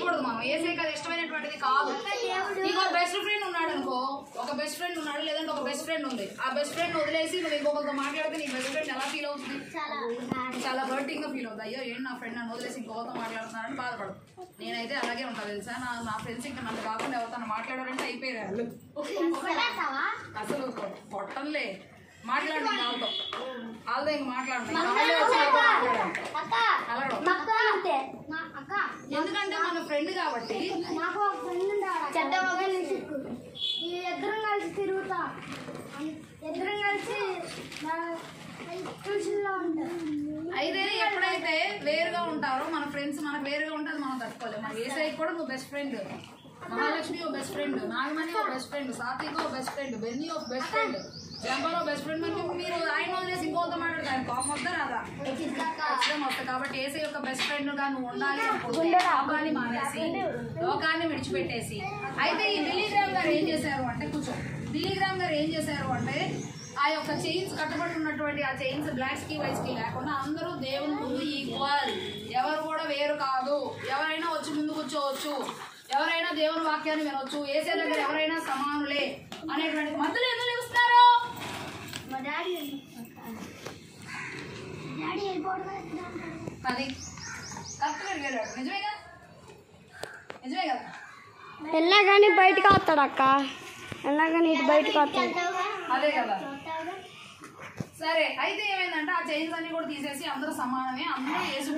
చేయకూడదు. మనం ఏసైకి అది ఇష్టమైనటువంటిది కాదు. నీకు ఒక బెస్ట్ ఫ్రెండ్ ఉన్నాడు అనుకో, ఒక బెస్ట్ ఫ్రెండ్ ఉన్నాడు, లేదంటే ఒక బెస్ట్ ఫ్రెండ్ ఉంది. ఆ బెస్ట్ ఫ్రెండ్ వదిలేసి నువ్వు ఇంకొకరితో మాట్లాడితే నీ బెస్ట్ ఫ్రెండ్ ఎలా ఫీల్ అవుతుంది? చాలా హర్టింగ్ గా ఫీల్ అవుతుంది. అయ్యో ఏంటి నా ఫ్రెండ్ నన్ను వదిలేసి ఇంకొకరితో మాట్లాడుతున్నారని బాధపడదు. నేనైతే అలాగే ఉంటాను తెలుసా. నా ఫ్రెండ్స్ ఇంకా నన్ను కాకుండా ఎవరితో మాట్లాడారంటే అయిపోయారు. అసలు కొట్టంలే మాట్లాడండి వాళ్ళతో, వాళ్ళతో ఇంక మాట్లాడండి. ఎందుకంటే మన ఫ్రెండ్ కాబట్టి. నాకు ఒక ఫ్రెండ్ ఇద్దరం కలిసి తిరుగుతా, ఇద్దరం కలిసి అయితే ఎప్పుడైతే వేరుగా ఉంటారో మన ఫ్రెండ్స్ మనకు వేరుగా ఉంటుంది, మనం తట్టుకోలేము. మన ఏసైకి కూడా నువ్వు బెస్ట్ ఫ్రెండ్, మహాలక్ష్మి ఓ బెస్ట్ ఫ్రెండ్, నాగమణి ఓ బెస్ట్ ఫ్రెండ్, సాత్విక్ ఓ బెస్ట్ ఫ్రెండ్, బెన్నీ ఓ బెస్ట్ ఫ్రెండ్, జంపలో బెస్ట్ ఫ్రెండ్. మరి మీరు ఆయన వదిలేసి ఇంకోతో మాట్లాడతారు, కోపం వద్దా రాదా? ఖచ్చితంగా వస్తుంది. కాబట్టి ఏసై యొక్క బెస్ట్ ఫ్రెండ్ గా నువ్వు ఉండాలి అనుకుంటే లోకాన్ని మానేసి, లోకాన్ని విడిచిపెట్టేసి. అయితే ఈ బిలీగ్రామ్ గారు ఏం చేశారు అంటే, బిలీగ్రామ్ గారు ఏం చేశారు అంటే, ఆ యొక్క చైన్స్ కట్టబడి ఉన్నటువంటి ఆ చైన్స్ బ్లాక్స్ కి వైట్స్ కి లేకుండా అందరూ దేవుని ముందు ఈక్వల్, ఎవరు కూడా వేరు కాదు, ఎవరైనా వచ్చి ముందు కూర్చోవచ్చు, ఎవరైనా దేవుని వాక్యాన్ని వినొచ్చు, ఏసై దగ్గర ఎవరైనా సమానులే అనేటువంటి మధ్యలో ఎందుకు నిలుస్తున్నారు? అది కరెక్ట్గా వెళ్ళాడు. నిజమేగా, నిజమే కదా. ఎలాగాని బయటకు వస్తాడు అక్క, ఎలాగాని ఇటు బయటకు వస్తాడు. అదే కదా. సరే అయితే ఏమైందంటే ఆ చైన్స్ అన్ని కూడా తీసేసి అందరూ సమానమే, అందరూ యేసు